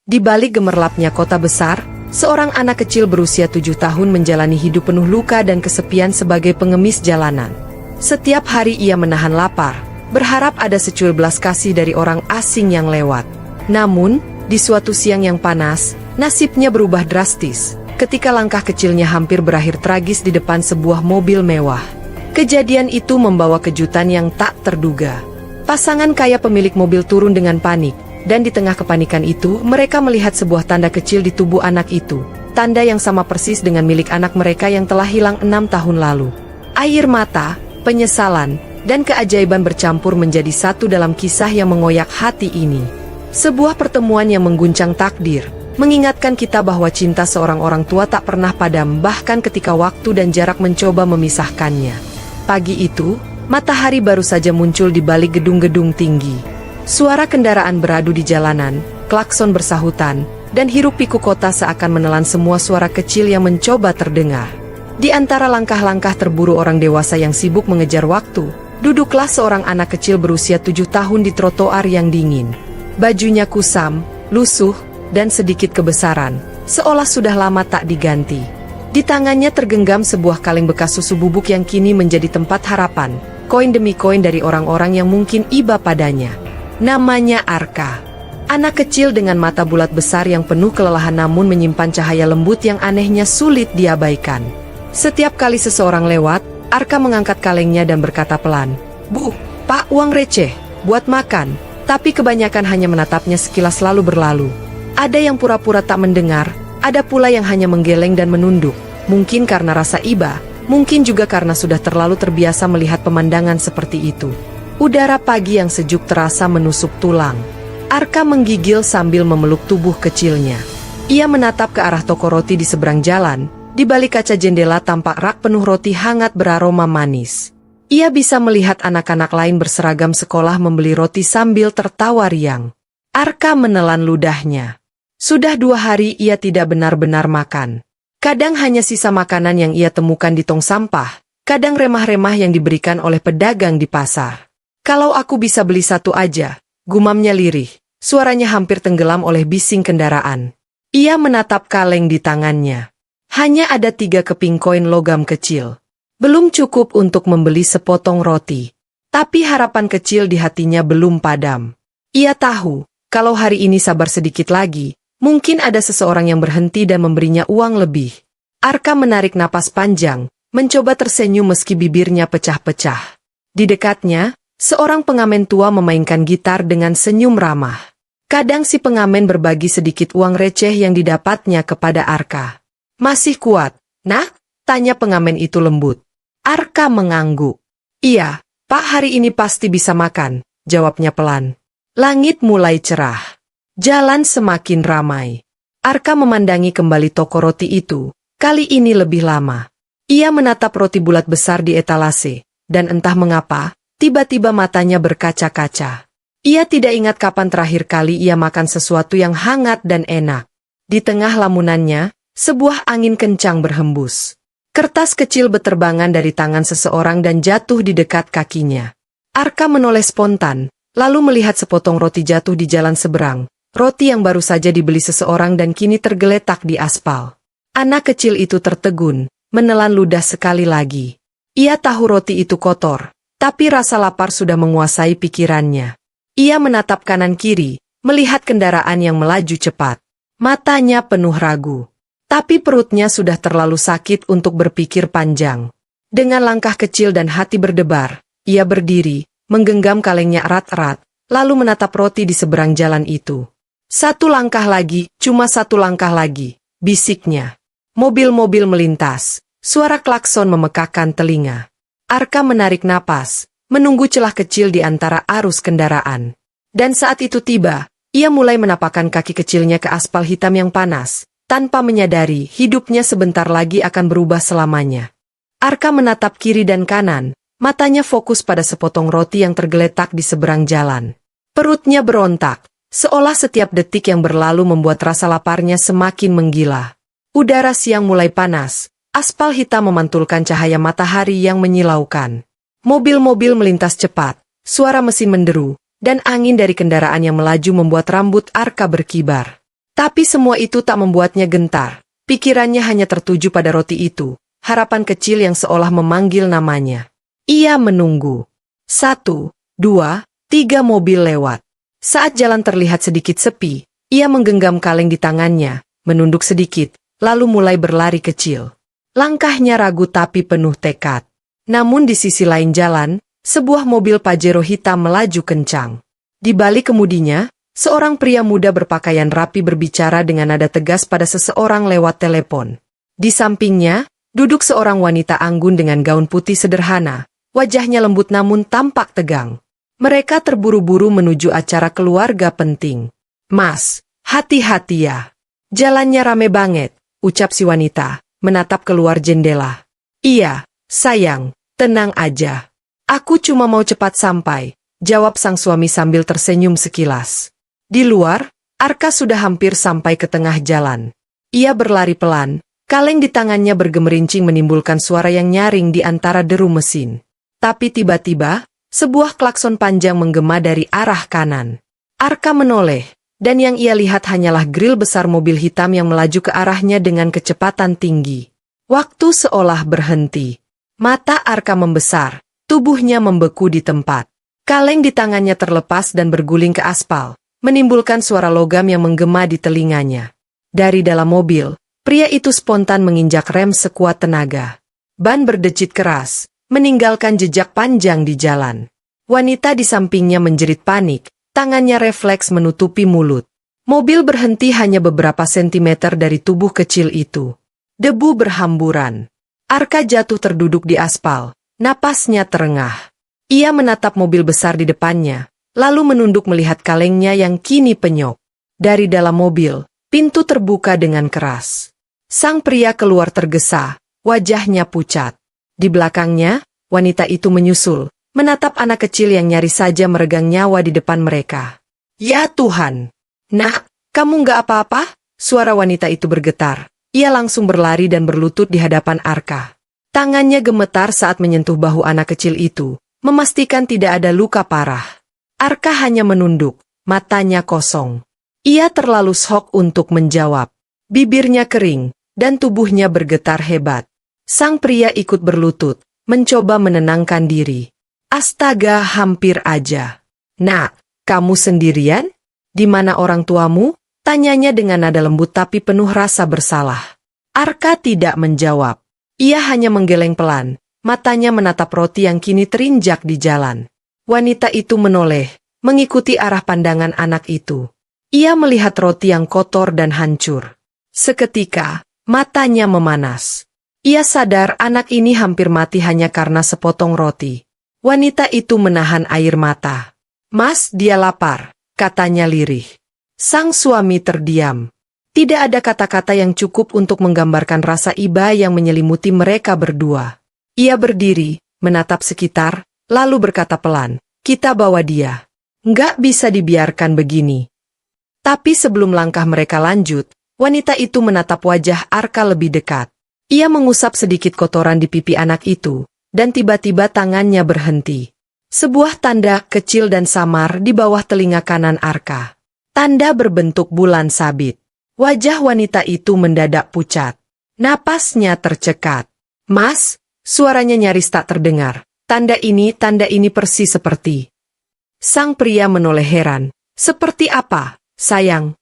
Di balik gemerlapnya kota besar, seorang anak kecil berusia 7 tahun menjalani hidup penuh luka dan kesepian sebagai pengemis jalanan. Setiap hari ia menahan lapar, berharap ada secuil belas kasih dari orang asing yang lewat. Namun, di suatu siang yang panas, nasibnya berubah drastis, ketika langkah kecilnya hampir berakhir tragis di depan sebuah mobil mewah. Kejadian itu membawa kejutan yang tak terduga. Pasangan kaya pemilik mobil turun dengan panik, dan di tengah kepanikan itu, mereka melihat sebuah tanda kecil di tubuh anak itu. Tanda yang sama persis dengan milik anak mereka yang telah hilang 6 tahun lalu. Air mata, penyesalan, dan keajaiban bercampur menjadi satu dalam kisah yang mengoyak hati ini. Sebuah pertemuan yang mengguncang takdir, mengingatkan kita bahwa cinta seorang orang tua tak pernah padam bahkan ketika waktu dan jarak mencoba memisahkannya. Pagi itu, matahari baru saja muncul di balik gedung-gedung tinggi. Suara kendaraan beradu di jalanan, klakson bersahutan, dan hiruk-pikuk kota seakan menelan semua suara kecil yang mencoba terdengar. Di antara langkah-langkah terburu orang dewasa yang sibuk mengejar waktu, duduklah seorang anak kecil berusia 7 tahun di trotoar yang dingin. Bajunya kusam, lusuh, dan sedikit kebesaran, seolah sudah lama tak diganti. Di tangannya tergenggam sebuah kaleng bekas susu bubuk yang kini menjadi tempat harapan, koin demi koin dari orang-orang yang mungkin iba padanya. Namanya Arka. Anak kecil dengan mata bulat besar yang penuh kelelahan namun menyimpan cahaya lembut yang anehnya sulit diabaikan. Setiap kali seseorang lewat, Arka mengangkat kalengnya dan berkata pelan, "Bu, Pak, uang receh, buat makan." Tapi kebanyakan hanya menatapnya sekilas lalu berlalu. Ada yang pura-pura tak mendengar, ada pula yang hanya menggeleng dan menunduk. Mungkin karena rasa iba, mungkin juga karena sudah terlalu terbiasa melihat pemandangan seperti itu. Udara pagi yang sejuk terasa menusuk tulang. Arka menggigil sambil memeluk tubuh kecilnya. Ia menatap ke arah toko roti di seberang jalan. Di balik kaca jendela tampak rak penuh roti hangat beraroma manis. Ia bisa melihat anak-anak lain berseragam sekolah membeli roti sambil tertawa riang. Arka menelan ludahnya. Sudah 2 hari ia tidak benar-benar makan. Kadang hanya sisa makanan yang ia temukan di tong sampah, kadang remah-remah yang diberikan oleh pedagang di pasar. "Kalau aku bisa beli satu aja," gumamnya lirih. Suaranya hampir tenggelam oleh bising kendaraan. Ia menatap kaleng di tangannya. Hanya ada 3 keping koin logam kecil. Belum cukup untuk membeli sepotong roti. Tapi harapan kecil di hatinya belum padam. Ia tahu, kalau hari ini sabar sedikit lagi, mungkin ada seseorang yang berhenti dan memberinya uang lebih. Arka menarik napas panjang, mencoba tersenyum meski bibirnya pecah-pecah. Di dekatnya, seorang pengamen tua memainkan gitar dengan senyum ramah. Kadang si pengamen berbagi sedikit uang receh yang didapatnya kepada Arka. "Masih kuat, nak?" tanya pengamen itu lembut. Arka mengangguk. "Iya, Pak, hari ini pasti bisa makan," jawabnya pelan. Langit mulai cerah. Jalan semakin ramai. Arka memandangi kembali toko roti itu, kali ini lebih lama. Ia menatap roti bulat besar di etalase, dan entah mengapa, tiba-tiba matanya berkaca-kaca. Ia tidak ingat kapan terakhir kali ia makan sesuatu yang hangat dan enak. Di tengah lamunannya, sebuah angin kencang berhembus. Kertas kecil beterbangan dari tangan seseorang dan jatuh di dekat kakinya. Arka menoleh spontan, lalu melihat sepotong roti jatuh di jalan seberang. Roti yang baru saja dibeli seseorang dan kini tergeletak di aspal. Anak kecil itu tertegun, menelan ludah sekali lagi. Ia tahu roti itu kotor, tapi rasa lapar sudah menguasai pikirannya. Ia menatap kanan-kiri, melihat kendaraan yang melaju cepat. Matanya penuh ragu. Tapi perutnya sudah terlalu sakit untuk berpikir panjang. Dengan langkah kecil dan hati berdebar, ia berdiri, menggenggam kalengnya erat-erat, lalu menatap roti di seberang jalan itu. "Satu langkah lagi, cuma 1 langkah lagi," bisiknya. Mobil-mobil melintas, suara klakson memekakkan telinga. Arka menarik napas, menunggu celah kecil di antara arus kendaraan. Dan saat itu tiba, ia mulai menapakkan kaki kecilnya ke aspal hitam yang panas, tanpa menyadari hidupnya sebentar lagi akan berubah selamanya. Arka menatap kiri dan kanan, matanya fokus pada sepotong roti yang tergeletak di seberang jalan. Perutnya berontak, seolah setiap detik yang berlalu membuat rasa laparnya semakin menggila. Udara siang mulai panas, aspal hitam memantulkan cahaya matahari yang menyilaukan. Mobil-mobil melintas cepat, suara mesin menderu, dan angin dari kendaraan yang melaju membuat rambut Arka berkibar. Tapi semua itu tak membuatnya gentar. Pikirannya hanya tertuju pada roti itu, harapan kecil yang seolah memanggil namanya. Ia menunggu. 1, 2, 3 mobil lewat. Saat jalan terlihat sedikit sepi, ia menggenggam kaleng di tangannya, menunduk sedikit, lalu mulai berlari kecil. Langkahnya ragu tapi penuh tekad. Namun di sisi lain jalan, sebuah mobil Pajero hitam melaju kencang. Di balik kemudinya, seorang pria muda berpakaian rapi berbicara dengan nada tegas pada seseorang lewat telepon. Di sampingnya, duduk seorang wanita anggun dengan gaun putih sederhana, wajahnya lembut namun tampak tegang. Mereka terburu-buru menuju acara keluarga penting. Mas, hati-hati ya. Jalannya rame banget, ucap si wanita, menatap keluar jendela. Iya, sayang, tenang aja. Aku cuma mau cepat sampai, jawab sang suami sambil tersenyum sekilas. Di luar, Arka sudah hampir sampai ke tengah jalan. Ia berlari pelan, kaleng di tangannya bergemerincing menimbulkan suara yang nyaring di antara deru mesin. Tapi tiba-tiba, sebuah klakson panjang menggema dari arah kanan. Arka menoleh, dan yang ia lihat hanyalah grill besar mobil hitam yang melaju ke arahnya dengan kecepatan tinggi. Waktu seolah berhenti. Mata Arka membesar, tubuhnya membeku di tempat. Kaleng di tangannya terlepas dan berguling ke aspal, menimbulkan suara logam yang menggema di telinganya. Dari dalam mobil, pria itu spontan menginjak rem sekuat tenaga. Ban berdecit keras, meninggalkan jejak panjang di jalan. Wanita di sampingnya menjerit panik, tangannya refleks menutupi mulut. Mobil berhenti hanya beberapa sentimeter dari tubuh kecil itu. Debu berhamburan. Arka jatuh terduduk di aspal, napasnya terengah. Ia menatap mobil besar di depannya, lalu menunduk melihat kalengnya yang kini penyok. Dari dalam mobil, pintu terbuka dengan keras. Sang pria keluar tergesa, wajahnya pucat. Di belakangnya, wanita itu menyusul, menatap anak kecil yang nyaris saja meregang nyawa di depan mereka. Ya Tuhan! Nak, kamu nggak apa-apa? Suara wanita itu bergetar. Ia langsung berlari dan berlutut di hadapan Arka. Tangannya gemetar saat menyentuh bahu anak kecil itu, memastikan tidak ada luka parah. Arka hanya menunduk, matanya kosong. Ia terlalu shock untuk menjawab. Bibirnya kering, dan tubuhnya bergetar hebat. Sang pria ikut berlutut, mencoba menenangkan diri. Astaga, hampir aja. Nak, kamu sendirian? Di mana orang tuamu? Tanyanya dengan nada lembut tapi penuh rasa bersalah. Arka tidak menjawab. Ia hanya menggeleng pelan, matanya menatap roti yang kini terinjak di jalan. Wanita itu menoleh, mengikuti arah pandangan anak itu. Ia melihat roti yang kotor dan hancur. Seketika, matanya memanas. Ia sadar anak ini hampir mati hanya karena sepotong roti. Wanita itu menahan air mata. Mas, dia lapar, katanya lirih. Sang suami terdiam. Tidak ada kata-kata yang cukup untuk menggambarkan rasa iba yang menyelimuti mereka berdua. Ia berdiri, menatap sekitar, lalu berkata pelan, kita bawa dia. Nggak bisa dibiarkan begini. Tapi sebelum langkah mereka lanjut, wanita itu menatap wajah Arka lebih dekat. Ia mengusap sedikit kotoran di pipi anak itu, dan tiba-tiba tangannya berhenti. Sebuah tanda kecil dan samar di bawah telinga kanan Arka. Tanda berbentuk bulan sabit. Wajah wanita itu mendadak pucat. Napasnya tercekat. Mas, suaranya nyaris tak terdengar. Tanda ini persis seperti. Sang pria menoleh heran. Seperti apa, sayang?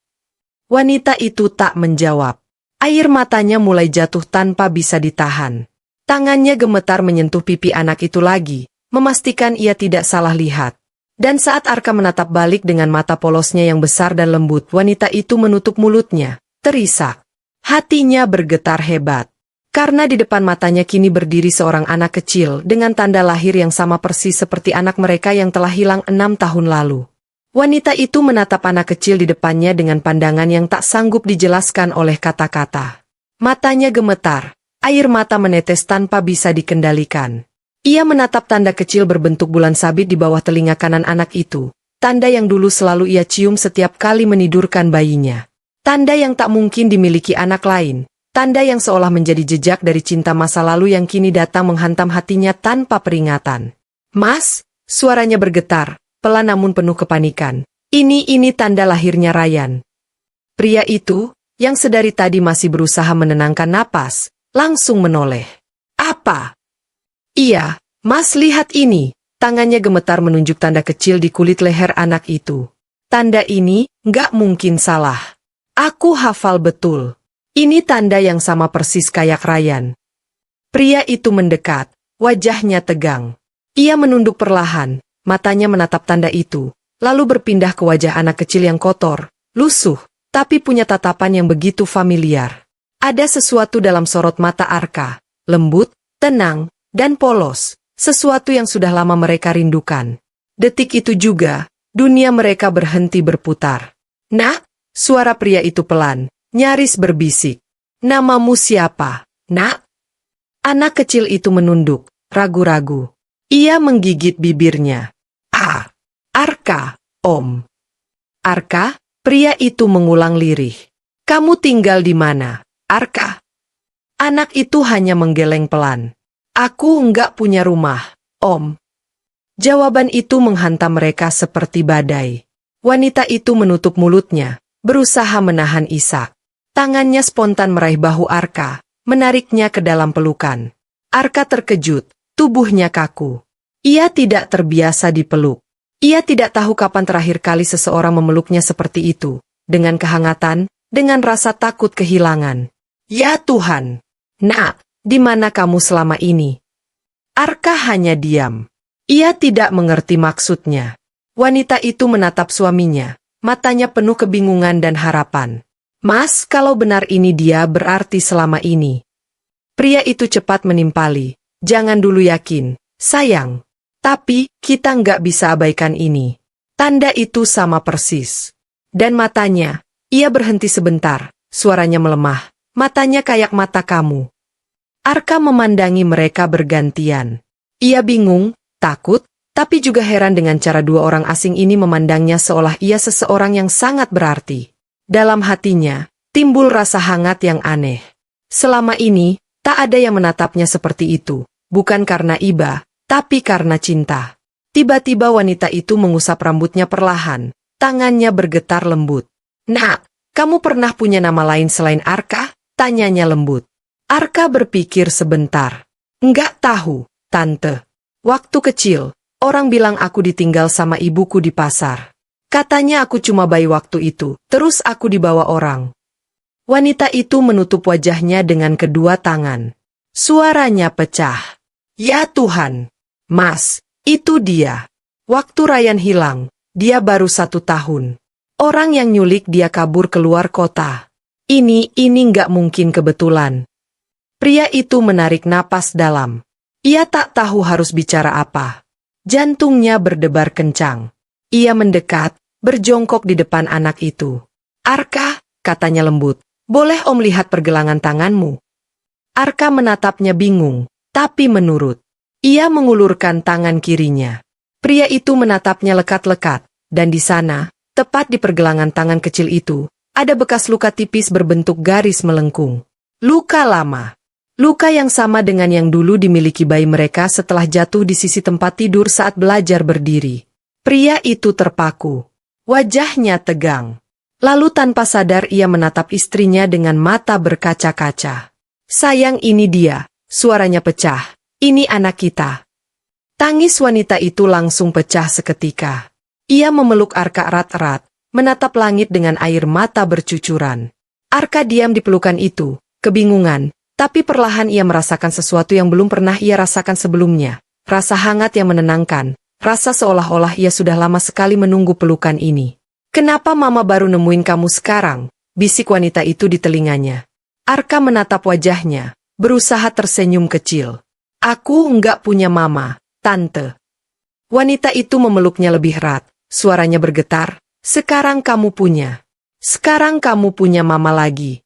Wanita itu tak menjawab. Air matanya mulai jatuh tanpa bisa ditahan. Tangannya gemetar menyentuh pipi anak itu lagi, memastikan ia tidak salah lihat. Dan saat Arka menatap balik dengan mata polosnya yang besar dan lembut, wanita itu menutup mulutnya, terisak. Hatinya bergetar hebat. Karena di depan matanya kini berdiri seorang anak kecil dengan tanda lahir yang sama persis seperti anak mereka yang telah hilang 6 tahun lalu. Wanita itu menatap anak kecil di depannya dengan pandangan yang tak sanggup dijelaskan oleh kata-kata. Matanya gemetar, air mata menetes tanpa bisa dikendalikan. Ia menatap tanda kecil berbentuk bulan sabit di bawah telinga kanan anak itu. Tanda yang dulu selalu ia cium setiap kali menidurkan bayinya. Tanda yang tak mungkin dimiliki anak lain. Tanda yang seolah menjadi jejak dari cinta masa lalu yang kini datang menghantam hatinya tanpa peringatan. Mas, suaranya bergetar, pelan namun penuh kepanikan. Ini tanda lahirnya Ryan. Pria itu, yang sedari tadi masih berusaha menenangkan napas, langsung menoleh. Apa? Iya, Mas, lihat ini. Tangannya gemetar menunjuk tanda kecil di kulit leher anak itu. Tanda ini, nggak mungkin salah. Aku hafal betul. Ini tanda yang sama persis kayak Ryan. Pria itu mendekat, wajahnya tegang. Ia menunduk perlahan, matanya menatap tanda itu, lalu berpindah ke wajah anak kecil yang kotor, lusuh, tapi punya tatapan yang begitu familiar. Ada sesuatu dalam sorot mata Arka, lembut, tenang, dan polos. Sesuatu yang sudah lama mereka rindukan. Detik itu juga, dunia mereka berhenti berputar. Nak, suara pria itu pelan, nyaris berbisik. Namamu siapa, Nak? Anak kecil itu menunduk, ragu-ragu. Ia menggigit bibirnya. Arka, Om. Arka, pria itu mengulang lirih. Kamu tinggal di mana, Arka? Anak itu hanya menggeleng pelan. Aku enggak punya rumah, Om. Jawaban itu menghantam mereka seperti badai. Wanita itu menutup mulutnya, berusaha menahan isak. Tangannya spontan meraih bahu Arka, menariknya ke dalam pelukan. Arka terkejut, tubuhnya kaku. Ia tidak terbiasa dipeluk. Ia tidak tahu kapan terakhir kali seseorang memeluknya seperti itu, dengan kehangatan, dengan rasa takut kehilangan. Ya Tuhan! Nak! Di mana kamu selama ini? Arka hanya diam. Ia tidak mengerti maksudnya. Wanita itu menatap suaminya, matanya penuh kebingungan dan harapan. Mas, kalau benar ini dia berarti selama ini. Pria itu cepat menimpali. Jangan dulu yakin, sayang. Tapi, kita nggak bisa abaikan ini. Tanda itu sama persis. Dan matanya, ia berhenti sebentar, suaranya melemah. Matanya kayak mata kamu. Arka memandangi mereka bergantian. Ia bingung, takut, tapi juga heran dengan cara dua orang asing ini memandangnya seolah ia seseorang yang sangat berarti. Dalam hatinya, timbul rasa hangat yang aneh. Selama ini, tak ada yang menatapnya seperti itu, bukan karena iba, tapi karena cinta. Tiba-tiba wanita itu mengusap rambutnya perlahan, tangannya bergetar lembut. Nak, kamu pernah punya nama lain selain Arka? Tanyanya lembut. Arka berpikir sebentar. Enggak tahu, Tante. Waktu kecil, orang bilang aku ditinggal sama ibuku di pasar. Katanya aku cuma bayi waktu itu, terus aku dibawa orang. Wanita itu menutup wajahnya dengan kedua tangan. Suaranya pecah. Ya Tuhan! Mas, itu dia. Waktu Ryan hilang, dia baru 1 tahun. Orang yang nyulik dia kabur keluar kota. Ini nggak mungkin kebetulan. Pria itu menarik napas dalam. Ia tak tahu harus bicara apa. Jantungnya berdebar kencang. Ia mendekat, berjongkok di depan anak itu. Arka, katanya lembut, boleh Om lihat pergelangan tanganmu? Arka menatapnya bingung, tapi menurut. Ia mengulurkan tangan kirinya. Pria itu menatapnya lekat-lekat, dan di sana, tepat di pergelangan tangan kecil itu, ada bekas luka tipis berbentuk garis melengkung. Luka lama. Luka yang sama dengan yang dulu dimiliki bayi mereka setelah jatuh di sisi tempat tidur saat belajar berdiri. Pria itu terpaku. Wajahnya tegang. Lalu tanpa sadar ia menatap istrinya dengan mata berkaca-kaca. Sayang, ini dia. Suaranya pecah. Ini anak kita. Tangis wanita itu langsung pecah seketika. Ia memeluk Arka erat-erat, menatap langit dengan air mata bercucuran. Arka diam di pelukan itu, kebingungan. Tapi perlahan ia merasakan sesuatu yang belum pernah ia rasakan sebelumnya. Rasa hangat yang menenangkan. Rasa seolah-olah ia sudah lama sekali menunggu pelukan ini. Kenapa Mama baru nemuin kamu sekarang? Bisik wanita itu di telinganya. Arka menatap wajahnya, berusaha tersenyum kecil. Aku enggak punya Mama, Tante. Wanita itu memeluknya lebih erat. Suaranya bergetar. Sekarang kamu punya. Sekarang kamu punya Mama lagi.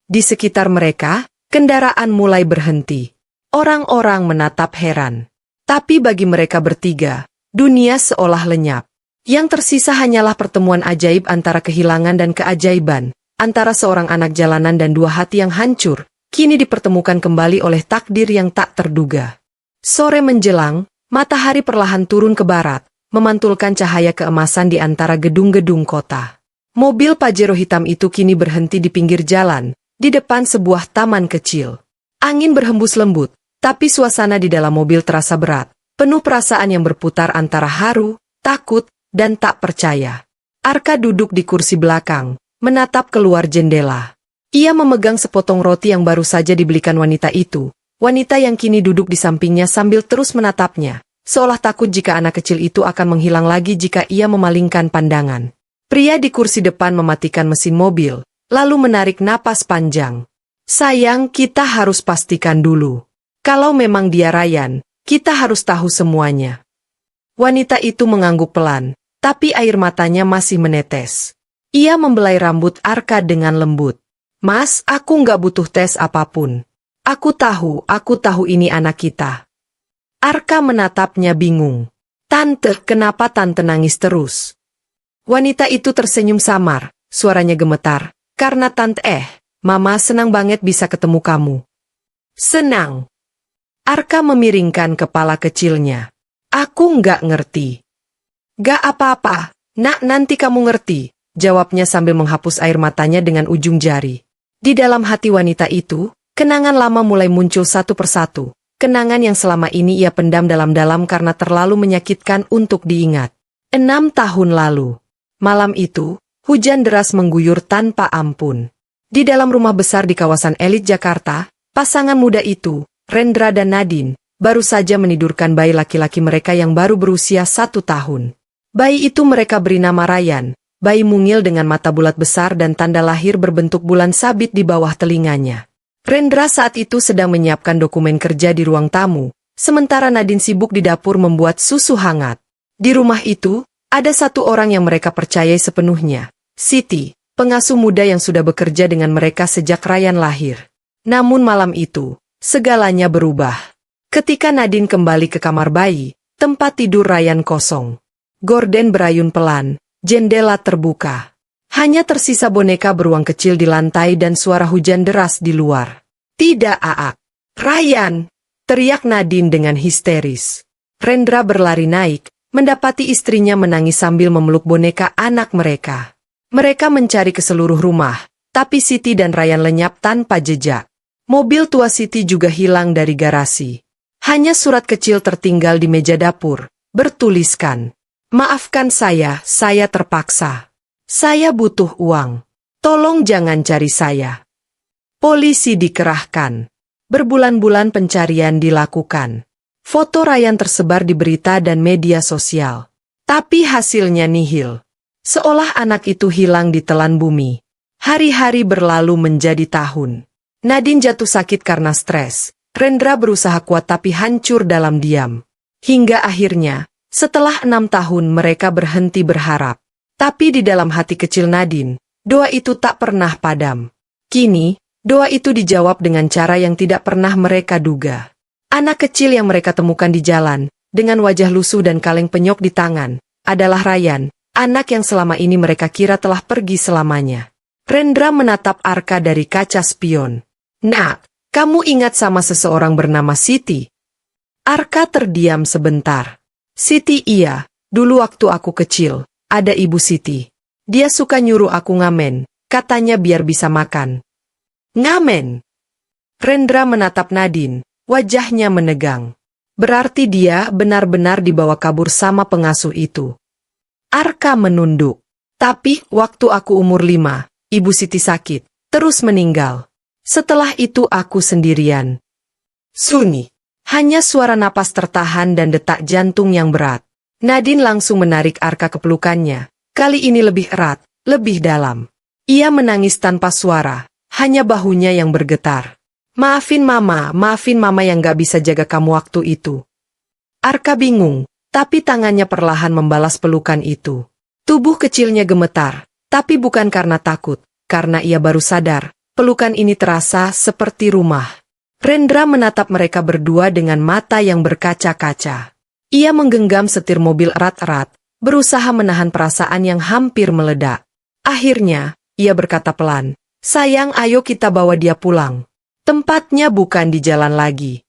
Di sekitar mereka, kendaraan mulai berhenti. Orang-orang menatap heran. Tapi bagi mereka bertiga, dunia seolah lenyap. Yang tersisa hanyalah pertemuan ajaib antara kehilangan dan keajaiban, antara seorang anak jalanan dan dua hati yang hancur, kini dipertemukan kembali oleh takdir yang tak terduga. Sore menjelang, matahari perlahan turun ke barat, memantulkan cahaya keemasan di antara gedung-gedung kota. Mobil Pajero hitam itu kini berhenti di pinggir jalan, di depan sebuah taman kecil. Angin berhembus lembut, tapi suasana di dalam mobil terasa berat, penuh perasaan yang berputar antara haru, takut, dan tak percaya. Arka duduk di kursi belakang, menatap keluar jendela. Ia memegang sepotong roti yang baru saja dibelikan wanita itu, wanita yang kini duduk di sampingnya sambil terus menatapnya, seolah takut jika anak kecil itu akan menghilang lagi jika ia memalingkan pandangan. Pria di kursi depan mematikan mesin mobil, lalu menarik napas panjang. Sayang, kita harus pastikan dulu. Kalau memang dia Ryan, kita harus tahu semuanya. Wanita itu mengangguk pelan, tapi air matanya masih menetes. Ia membelai rambut Arka dengan lembut. Mas, aku nggak butuh tes apapun. Aku tahu ini anak kita. Arka menatapnya bingung. Tante, kenapa tante nangis terus? Wanita itu tersenyum samar, suaranya gemetar. Karena tante Mama senang banget bisa ketemu kamu. Senang. Arka memiringkan kepala kecilnya. Aku nggak ngerti. Gak apa-apa, nak, nanti kamu ngerti, jawabnya sambil menghapus air matanya dengan ujung jari. Di dalam hati wanita itu, kenangan lama mulai muncul satu persatu. Kenangan yang selama ini ia pendam dalam-dalam karena terlalu menyakitkan untuk diingat. 6 tahun lalu. Malam itu, hujan deras mengguyur tanpa ampun. Di dalam rumah besar di kawasan elit Jakarta, pasangan muda itu, Rendra dan Nadine, baru saja menidurkan bayi laki-laki mereka yang baru berusia 1 tahun. Bayi itu mereka beri nama Ryan, bayi mungil dengan mata bulat besar dan tanda lahir berbentuk bulan sabit di bawah telinganya. Rendra saat itu sedang menyiapkan dokumen kerja di ruang tamu, sementara Nadine sibuk di dapur membuat susu hangat. Di rumah itu, ada satu orang yang mereka percayai sepenuhnya, Siti, pengasuh muda yang sudah bekerja dengan mereka sejak Ryan lahir. Namun malam itu, segalanya berubah. Ketika Nadine kembali ke kamar bayi, tempat tidur Ryan kosong. Gorden berayun pelan, jendela terbuka. Hanya tersisa boneka beruang kecil di lantai dan suara hujan deras di luar. Tidak, Aak. Ryan! Teriak Nadine dengan histeris. Rendra berlari naik, mendapati istrinya menangis sambil memeluk boneka anak mereka. Mereka mencari ke seluruh rumah, tapi Siti dan Ryan lenyap tanpa jejak. Mobil tua Siti juga hilang dari garasi. Hanya surat kecil tertinggal di meja dapur, bertuliskan, "Maafkan saya terpaksa. Saya butuh uang. Tolong jangan cari saya." Polisi dikerahkan. Berbulan-bulan pencarian dilakukan. Foto Ryan tersebar di berita dan media sosial. Tapi hasilnya nihil. Seolah anak itu hilang ditelan bumi. Hari-hari berlalu menjadi tahun. Nadine jatuh sakit karena stres. Rendra berusaha kuat tapi hancur dalam diam. Hingga akhirnya, setelah 6 tahun mereka berhenti berharap. Tapi di dalam hati kecil Nadine, doa itu tak pernah padam. Kini, doa itu dijawab dengan cara yang tidak pernah mereka duga. Anak kecil yang mereka temukan di jalan, dengan wajah lusuh dan kaleng penyok di tangan, adalah Ryan, anak yang selama ini mereka kira telah pergi selamanya. Rendra menatap Arka dari kaca spion. Nak, kamu ingat sama seseorang bernama Siti? Arka terdiam sebentar. Siti, iya, dulu waktu aku kecil, ada Ibu Siti. Dia suka nyuruh aku ngamen, katanya biar bisa makan. Ngamen? Rendra menatap Nadine. Wajahnya menegang. Berarti dia benar-benar dibawa kabur sama pengasuh itu. Arka menunduk. Tapi, waktu aku umur 5, Ibu Siti sakit, terus meninggal. Setelah itu aku sendirian. Sunyi. Hanya suara napas tertahan dan detak jantung yang berat. Nadine langsung menarik Arka ke pelukannya. Kali ini lebih erat, lebih dalam. Ia menangis tanpa suara, hanya bahunya yang bergetar. Maafin mama yang gak bisa jaga kamu waktu itu. Arka bingung, tapi tangannya perlahan membalas pelukan itu. Tubuh kecilnya gemetar, tapi bukan karena takut, karena ia baru sadar, pelukan ini terasa seperti rumah. Rendra menatap mereka berdua dengan mata yang berkaca-kaca. Ia menggenggam setir mobil erat-erat, berusaha menahan perasaan yang hampir meledak. Akhirnya, ia berkata pelan, "Sayang, ayo kita bawa dia pulang. Tempatnya bukan di jalan lagi."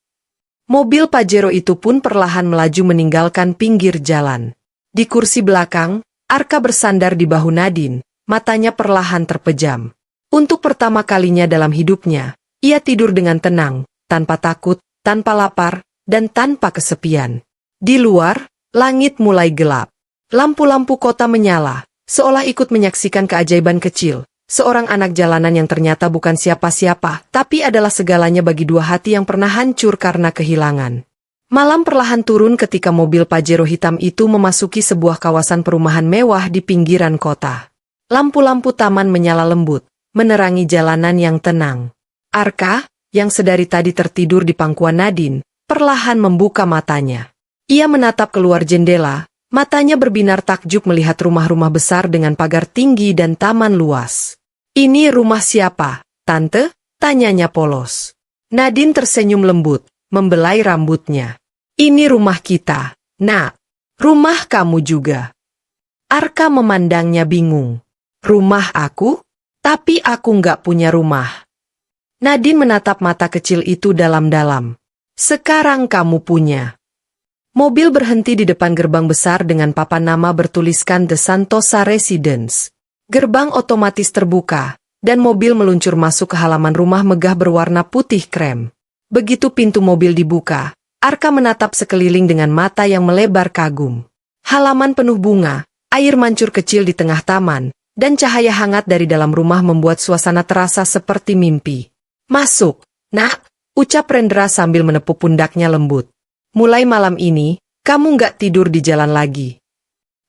Mobil Pajero itu pun perlahan melaju meninggalkan pinggir jalan. Di kursi belakang, Arka bersandar di bahu Nadine, matanya perlahan terpejam. Untuk pertama kalinya dalam hidupnya, ia tidur dengan tenang, tanpa takut, tanpa lapar, dan tanpa kesepian. Di luar, langit mulai gelap. Lampu-lampu kota menyala, seolah ikut menyaksikan keajaiban kecil. Seorang anak jalanan yang ternyata bukan siapa-siapa, tapi adalah segalanya bagi dua hati yang pernah hancur karena kehilangan. Malam perlahan turun ketika mobil Pajero hitam itu memasuki sebuah kawasan perumahan mewah di pinggiran kota. Lampu-lampu taman menyala lembut, menerangi jalanan yang tenang. Arka, yang sedari tadi tertidur di pangkuan Nadine, perlahan membuka matanya. Ia menatap keluar jendela, matanya berbinar takjub melihat rumah-rumah besar dengan pagar tinggi dan taman luas. "Ini rumah siapa, Tante?" tanyanya polos. Nadine tersenyum lembut, membelai rambutnya. "Ini rumah kita, Nak. Rumah kamu juga." Arka memandangnya bingung. "Rumah aku? Tapi aku nggak punya rumah." Nadine menatap mata kecil itu dalam-dalam. "Sekarang kamu punya." Mobil berhenti di depan gerbang besar dengan papan nama bertuliskan The Santosa Residence. Gerbang otomatis terbuka, dan mobil meluncur masuk ke halaman rumah megah berwarna putih krem. Begitu pintu mobil dibuka, Arka menatap sekeliling dengan mata yang melebar kagum. Halaman penuh bunga, air mancur kecil di tengah taman, dan cahaya hangat dari dalam rumah membuat suasana terasa seperti mimpi. "Masuk, Nak," ucap Rendra sambil menepuk pundaknya lembut. "Mulai malam ini, kamu nggak tidur di jalan lagi."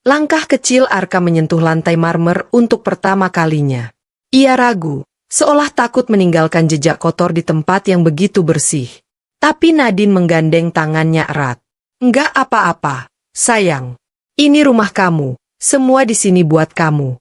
Langkah kecil Arka menyentuh lantai marmer untuk pertama kalinya. Ia ragu, seolah takut meninggalkan jejak kotor di tempat yang begitu bersih. Tapi Nadine menggandeng tangannya erat. "Nggak apa-apa, sayang. Ini rumah kamu, semua di sini buat kamu."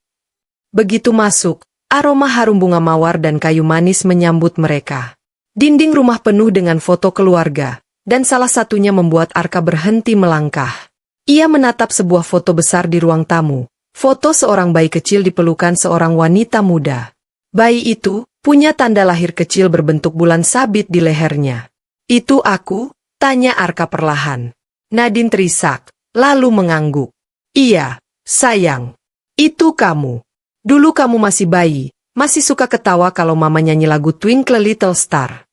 Begitu masuk, aroma harum bunga mawar dan kayu manis menyambut mereka. Dinding rumah penuh dengan foto keluarga, dan salah satunya membuat Arka berhenti melangkah. Ia menatap sebuah foto besar di ruang tamu, foto seorang bayi kecil dipelukan seorang wanita muda. Bayi itu punya tanda lahir kecil berbentuk bulan sabit di lehernya. "Itu aku?" tanya Arka perlahan. Nadine terisak, lalu mengangguk. "Iya, sayang. Itu kamu. Dulu kamu masih bayi, masih suka ketawa kalau mama nyanyi lagu Twinkle Little Star."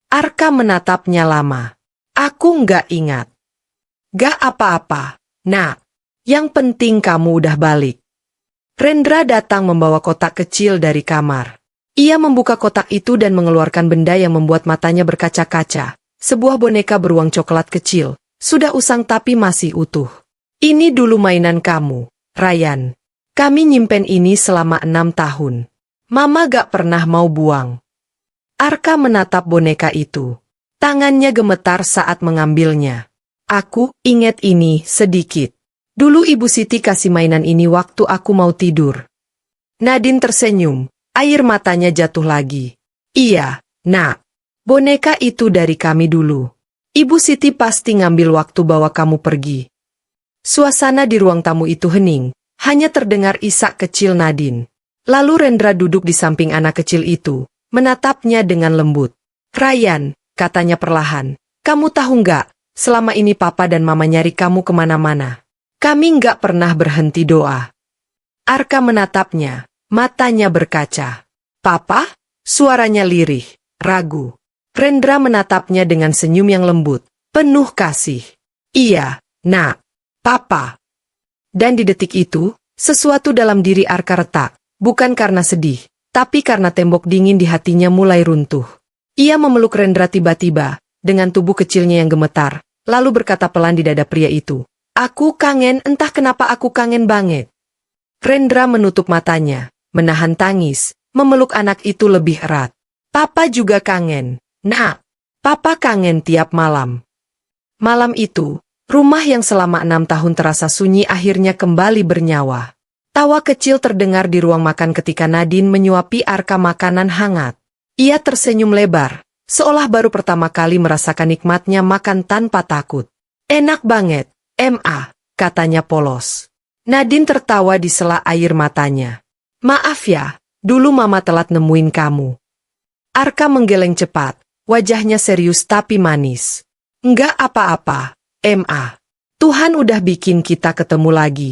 Arka menatapnya lama. "Aku nggak ingat." "Gak apa-apa, Nak. Yang penting kamu udah balik." Rendra datang membawa kotak kecil dari kamar. Ia membuka kotak itu dan mengeluarkan benda yang membuat matanya berkaca-kaca. Sebuah boneka beruang coklat kecil, sudah usang tapi masih utuh. "Ini dulu mainan kamu, Ryan. Kami nyimpen ini selama 6 tahun. Mama gak pernah mau buang." Arka menatap boneka itu. Tangannya gemetar saat mengambilnya. "Aku ingat ini sedikit. Dulu Ibu Siti kasih mainan ini waktu aku mau tidur." Nadine tersenyum, air matanya jatuh lagi. "Iya, Nak. Boneka itu dari kami dulu. Ibu Siti pasti ngambil waktu bawa kamu pergi." Suasana di ruang tamu itu hening, hanya terdengar isak kecil Nadine. Lalu Rendra duduk di samping anak kecil itu, menatapnya dengan lembut. "Ryan," katanya perlahan, "kamu tahu nggak, selama ini Papa dan Mama nyari kamu kemana-mana. Kami nggak pernah berhenti doa." Arka menatapnya, matanya berkaca. "Papa?" Suaranya lirih, ragu. Rendra menatapnya dengan senyum yang lembut, penuh kasih. "Iya, Nak. Papa." Dan di detik itu, sesuatu dalam diri Arka retak, bukan karena sedih, tapi karena tembok dingin di hatinya mulai runtuh. Ia memeluk Rendra tiba-tiba, dengan tubuh kecilnya yang gemetar, lalu berkata pelan di dada pria itu, "Aku kangen, entah kenapa aku kangen banget." Rendra menutup matanya, menahan tangis, memeluk anak itu lebih erat. "Papa juga kangen, Nak. Papa kangen tiap malam." Malam itu, rumah yang selama 6 tahun terasa sunyi akhirnya kembali bernyawa. Tawa kecil terdengar di ruang makan ketika Nadine menyuapi Arka makanan hangat. Ia tersenyum lebar, seolah baru pertama kali merasakan nikmatnya makan tanpa takut. "Enak banget, Ma," katanya polos. Nadine tertawa di sela air matanya. "Maaf ya, dulu Mama telat nemuin kamu." Arka menggeleng cepat, wajahnya serius tapi manis. "Nggak apa-apa, Ma. Tuhan udah bikin kita ketemu lagi."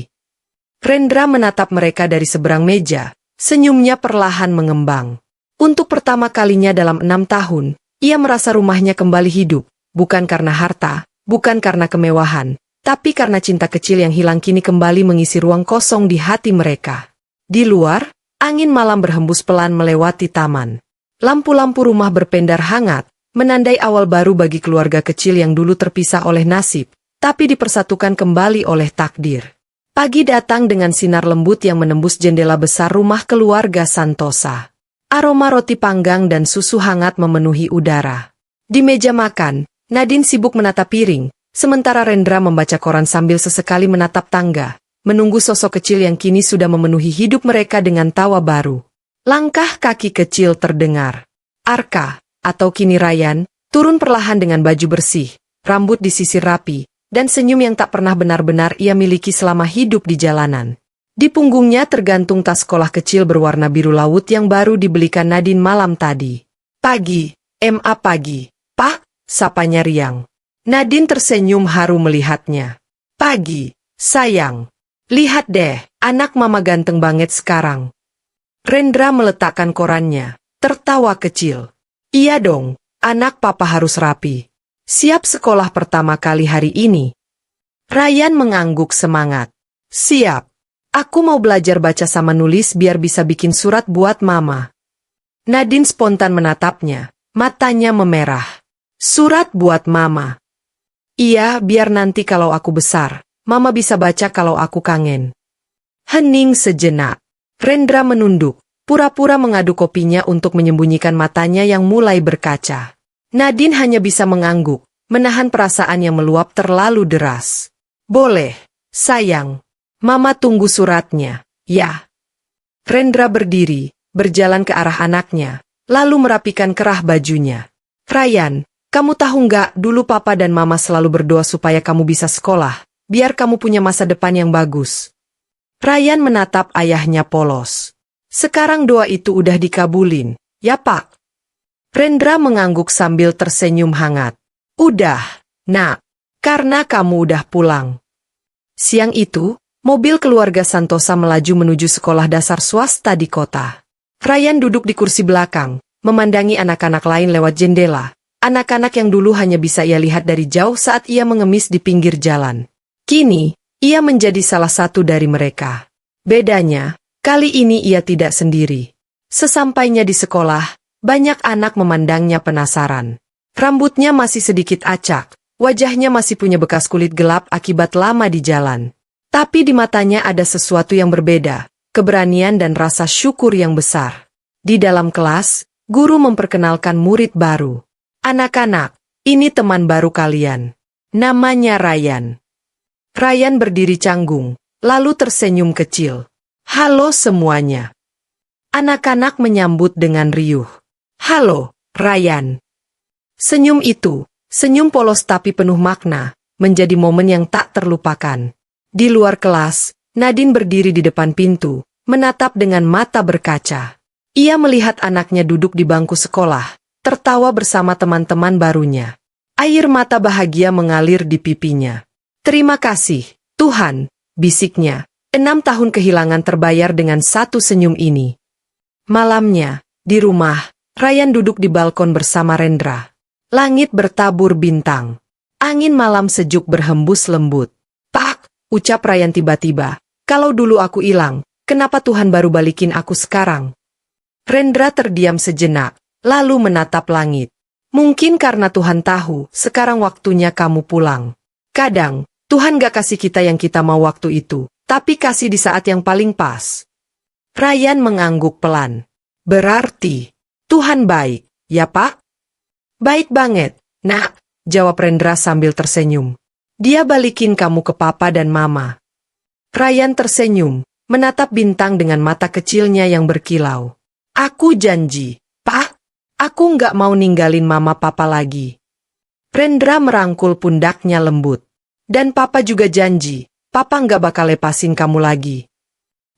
Rendra menatap mereka dari seberang meja, senyumnya perlahan mengembang. Untuk pertama kalinya dalam 6 tahun, ia merasa rumahnya kembali hidup, bukan karena harta, bukan karena kemewahan, tapi karena cinta kecil yang hilang kini kembali mengisi ruang kosong di hati mereka. Di luar, angin malam berhembus pelan melewati taman. Lampu-lampu rumah berpendar hangat, menandai awal baru bagi keluarga kecil yang dulu terpisah oleh nasib, tapi dipersatukan kembali oleh takdir. Pagi datang dengan sinar lembut yang menembus jendela besar rumah keluarga Santosa. Aroma roti panggang dan susu hangat memenuhi udara. Di meja makan, Nadine sibuk menata piring, sementara Rendra membaca koran sambil sesekali menatap tangga, menunggu sosok kecil yang kini sudah memenuhi hidup mereka dengan tawa baru. Langkah kaki kecil terdengar. Arka, atau kini Ryan, turun perlahan dengan baju bersih, rambut disisir rapi, dan senyum yang tak pernah benar-benar ia miliki selama hidup di jalanan. Di punggungnya tergantung tas sekolah kecil berwarna biru laut yang baru dibelikan Nadine malam tadi. Pagi, pagi. Pak, sapanya riang. Nadine tersenyum haru melihatnya. Pagi, sayang. Lihat deh, anak mama ganteng banget sekarang. Rendra meletakkan korannya, tertawa kecil. Iya dong, anak papa harus rapi. Siap sekolah pertama kali hari ini. Ryan mengangguk semangat. Siap. Aku mau belajar baca sama nulis biar bisa bikin surat buat mama. Nadine spontan menatapnya, matanya memerah. Surat buat mama. Iya, biar nanti kalau aku besar, mama bisa baca kalau aku kangen. Hening sejenak. Rendra menunduk, pura-pura mengaduk kopinya untuk menyembunyikan matanya yang mulai berkaca. Nadine hanya bisa mengangguk, menahan perasaan yang meluap terlalu deras. Boleh, sayang. Mama tunggu suratnya, ya. Rendra berdiri, berjalan ke arah anaknya, lalu merapikan kerah bajunya. Ryan, kamu tahu nggak, dulu papa dan mama selalu berdoa supaya kamu bisa sekolah, biar kamu punya masa depan yang bagus. Ryan menatap ayahnya polos. Sekarang doa itu udah dikabulin, ya Pak? Rendra mengangguk sambil tersenyum hangat. Udah, Nak, karena kamu udah pulang. Siang itu, mobil keluarga Santosa melaju menuju sekolah dasar swasta di kota. Ryan duduk di kursi belakang, memandangi anak-anak lain lewat jendela. Anak-anak yang dulu hanya bisa ia lihat dari jauh saat ia mengemis di pinggir jalan. Kini, ia menjadi salah satu dari mereka. Bedanya, kali ini ia tidak sendiri. Sesampainya di sekolah, banyak anak memandangnya penasaran. Rambutnya masih sedikit acak, wajahnya masih punya bekas kulit gelap akibat lama di jalan. Tapi di matanya ada sesuatu yang berbeda, keberanian dan rasa syukur yang besar. Di dalam kelas, guru memperkenalkan murid baru. Anak-anak, ini teman baru kalian. Namanya Ryan. Ryan berdiri canggung, lalu tersenyum kecil. Halo semuanya. Anak-anak menyambut dengan riuh. Halo, Ryan. Senyum itu, senyum polos tapi penuh makna, menjadi momen yang tak terlupakan. Di luar kelas, Nadine berdiri di depan pintu, menatap dengan mata berkaca. Ia melihat anaknya duduk di bangku sekolah, tertawa bersama teman-teman barunya. Air mata bahagia mengalir di pipinya. Terima kasih, Tuhan, bisiknya. 6 tahun kehilangan terbayar dengan satu senyum ini. Malamnya, di rumah, Ryan duduk di balkon bersama Rendra. Langit bertabur bintang. Angin malam sejuk berhembus lembut. Pak, ucap Ryan tiba-tiba. Kalau dulu aku hilang, kenapa Tuhan baru balikin aku sekarang? Rendra terdiam sejenak, lalu menatap langit. Mungkin karena Tuhan tahu, sekarang waktunya kamu pulang. Kadang, Tuhan gak kasih kita yang kita mau waktu itu, tapi kasih di saat yang paling pas. Ryan mengangguk pelan. Berarti, Tuhan baik, ya Pak? Baik banget, Nak, jawab Rendra sambil tersenyum. Dia balikin kamu ke papa dan mama. Ryan tersenyum, menatap bintang dengan mata kecilnya yang berkilau. Aku janji, Pak, aku nggak mau ninggalin mama papa lagi. Rendra merangkul pundaknya lembut. Dan papa juga janji, papa nggak bakal lepasin kamu lagi.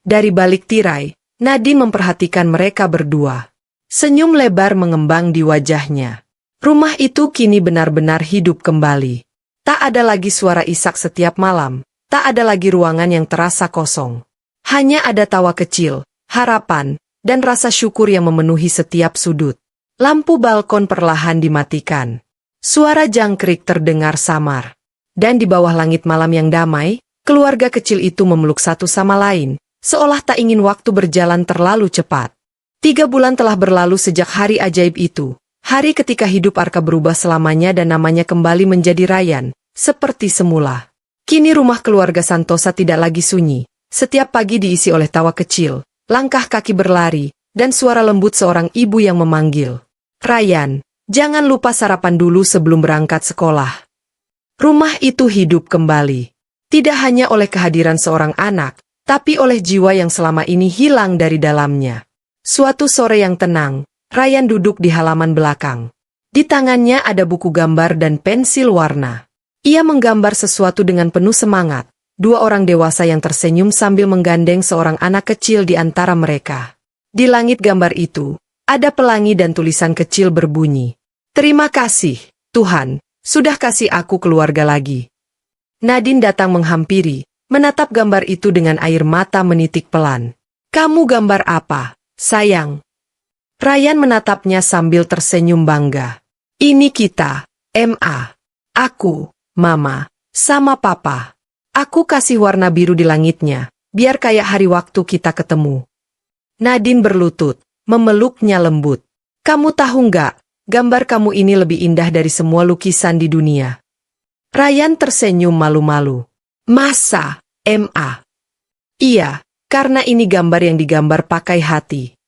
Dari balik tirai, Nadine memperhatikan mereka berdua. Senyum lebar mengembang di wajahnya. Rumah itu kini benar-benar hidup kembali. Tak ada lagi suara isak setiap malam, tak ada lagi ruangan yang terasa kosong. Hanya ada tawa kecil, harapan, dan rasa syukur yang memenuhi setiap sudut. Lampu balkon perlahan dimatikan. Suara jangkrik terdengar samar. Dan di bawah langit malam yang damai, keluarga kecil itu memeluk satu sama lain, seolah tak ingin waktu berjalan terlalu cepat. 3 bulan telah berlalu sejak hari ajaib itu. Hari ketika hidup Arka berubah selamanya dan namanya kembali menjadi Ryan, seperti semula. Kini rumah keluarga Santosa tidak lagi sunyi. Setiap pagi diisi oleh tawa kecil, langkah kaki berlari, dan suara lembut seorang ibu yang memanggil. Ryan, jangan lupa sarapan dulu sebelum berangkat sekolah. Rumah itu hidup kembali. Tidak hanya oleh kehadiran seorang anak, tapi oleh jiwa yang selama ini hilang dari dalamnya. Suatu sore yang tenang, Ryan duduk di halaman belakang. Di tangannya ada buku gambar dan pensil warna. Ia menggambar sesuatu dengan penuh semangat. 2 orang dewasa yang tersenyum sambil menggandeng seorang anak kecil di antara mereka. Di langit gambar itu, ada pelangi dan tulisan kecil berbunyi, "Terima kasih, Tuhan, sudah kasih aku keluarga lagi." Nadine datang menghampiri, menatap gambar itu dengan air mata menitik pelan. "Kamu gambar apa, sayang?" Ryan menatapnya sambil tersenyum bangga. "Ini kita, Ma. Aku, Mama, sama Papa. Aku kasih warna biru di langitnya, biar kayak hari waktu kita ketemu." Nadine berlutut, memeluknya lembut. "Kamu tahu nggak, gambar kamu ini lebih indah dari semua lukisan di dunia." Ryan tersenyum malu-malu. "Masa, Ma?" "Iya, karena ini gambar yang digambar pakai hati."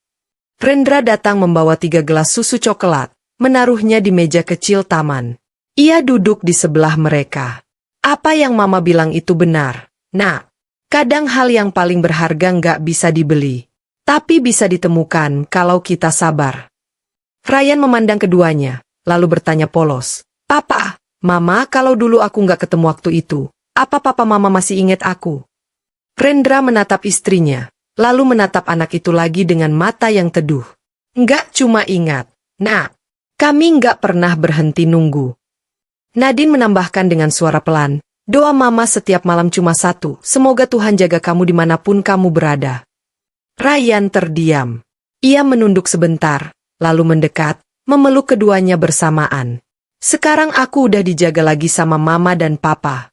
Rendra datang membawa 3 gelas susu coklat, menaruhnya di meja kecil taman. Ia duduk di sebelah mereka. "Apa yang Mama bilang itu benar, Nak. Kadang hal yang paling berharga nggak bisa dibeli, tapi bisa ditemukan kalau kita sabar." Ryan memandang keduanya, lalu bertanya polos, "Papa, Mama, kalau dulu aku nggak ketemu waktu itu, apa Papa Mama masih ingat aku?" Rendra menatap istrinya, lalu menatap anak itu lagi dengan mata yang teduh. "Nggak cuma ingat, Nak. Kami nggak pernah berhenti nunggu." Nadine menambahkan dengan suara pelan, "Doa Mama setiap malam cuma satu, semoga Tuhan jaga kamu dimanapun kamu berada." Ryan terdiam. Ia menunduk sebentar, lalu mendekat, memeluk keduanya bersamaan. "Sekarang aku udah dijaga lagi sama Mama dan Papa."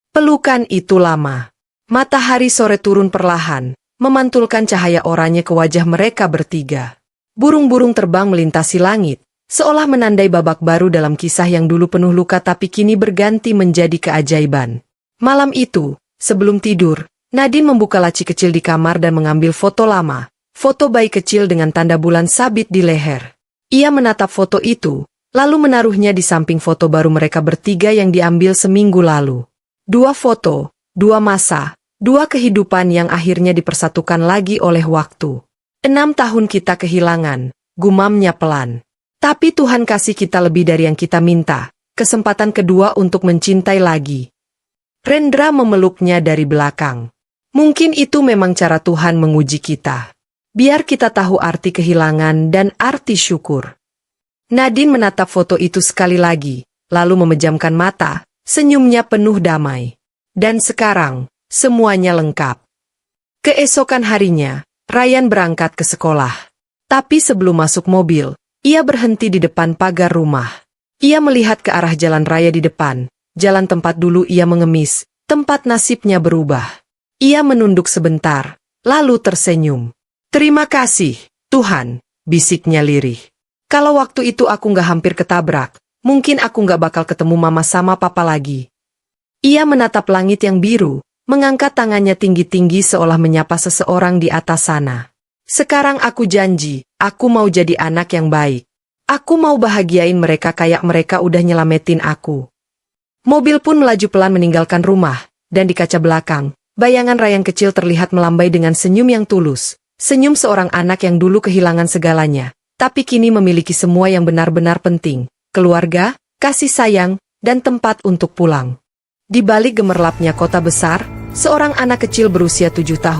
Pelukan itu lama. Matahari sore turun perlahan, memantulkan cahaya oranye ke wajah mereka bertiga. Burung-burung terbang melintasi langit, seolah menandai babak baru dalam kisah yang dulu penuh luka tapi kini berganti menjadi keajaiban. Malam itu, sebelum tidur, Nadine membuka laci kecil di kamar dan mengambil foto lama, foto bayi kecil dengan tanda bulan sabit di leher. Ia menatap foto itu, lalu menaruhnya di samping foto baru mereka bertiga yang diambil seminggu lalu. 2 foto, 2 masa, 2 kehidupan yang akhirnya dipersatukan lagi oleh waktu. 6 tahun kita kehilangan, gumamnya pelan. Tapi Tuhan kasih kita lebih dari yang kita minta, kesempatan kedua untuk mencintai lagi. Rendra memeluknya dari belakang. Mungkin itu memang cara Tuhan menguji kita. Biar kita tahu arti kehilangan dan arti syukur. Nadine menatap foto itu sekali lagi, lalu memejamkan mata, senyumnya penuh damai. Dan sekarang, semuanya lengkap. Keesokan harinya, Ryan berangkat ke sekolah. Tapi sebelum masuk mobil, ia berhenti di depan pagar rumah. Ia melihat ke arah jalan raya di depan, jalan tempat dulu ia mengemis, tempat nasibnya berubah. Ia menunduk sebentar, lalu tersenyum. "Terima kasih, Tuhan," bisiknya lirih. "Kalau waktu itu aku nggak hampir ketabrak, mungkin aku nggak bakal ketemu Mama sama Papa lagi." Ia menatap langit yang biru, mengangkat tangannya tinggi-tinggi seolah menyapa seseorang di atas sana. "Sekarang aku janji, aku mau jadi anak yang baik. Aku mau bahagiain mereka kayak mereka udah nyelamatin aku." Mobil pun melaju pelan meninggalkan rumah, dan di kaca belakang, bayangan Ryan kecil terlihat melambai dengan senyum yang tulus. Senyum seorang anak yang dulu kehilangan segalanya, tapi kini memiliki semua yang benar-benar penting. Keluarga, kasih sayang, dan tempat untuk pulang. Di balik gemerlapnya kota besar, seorang anak kecil berusia 7 tahun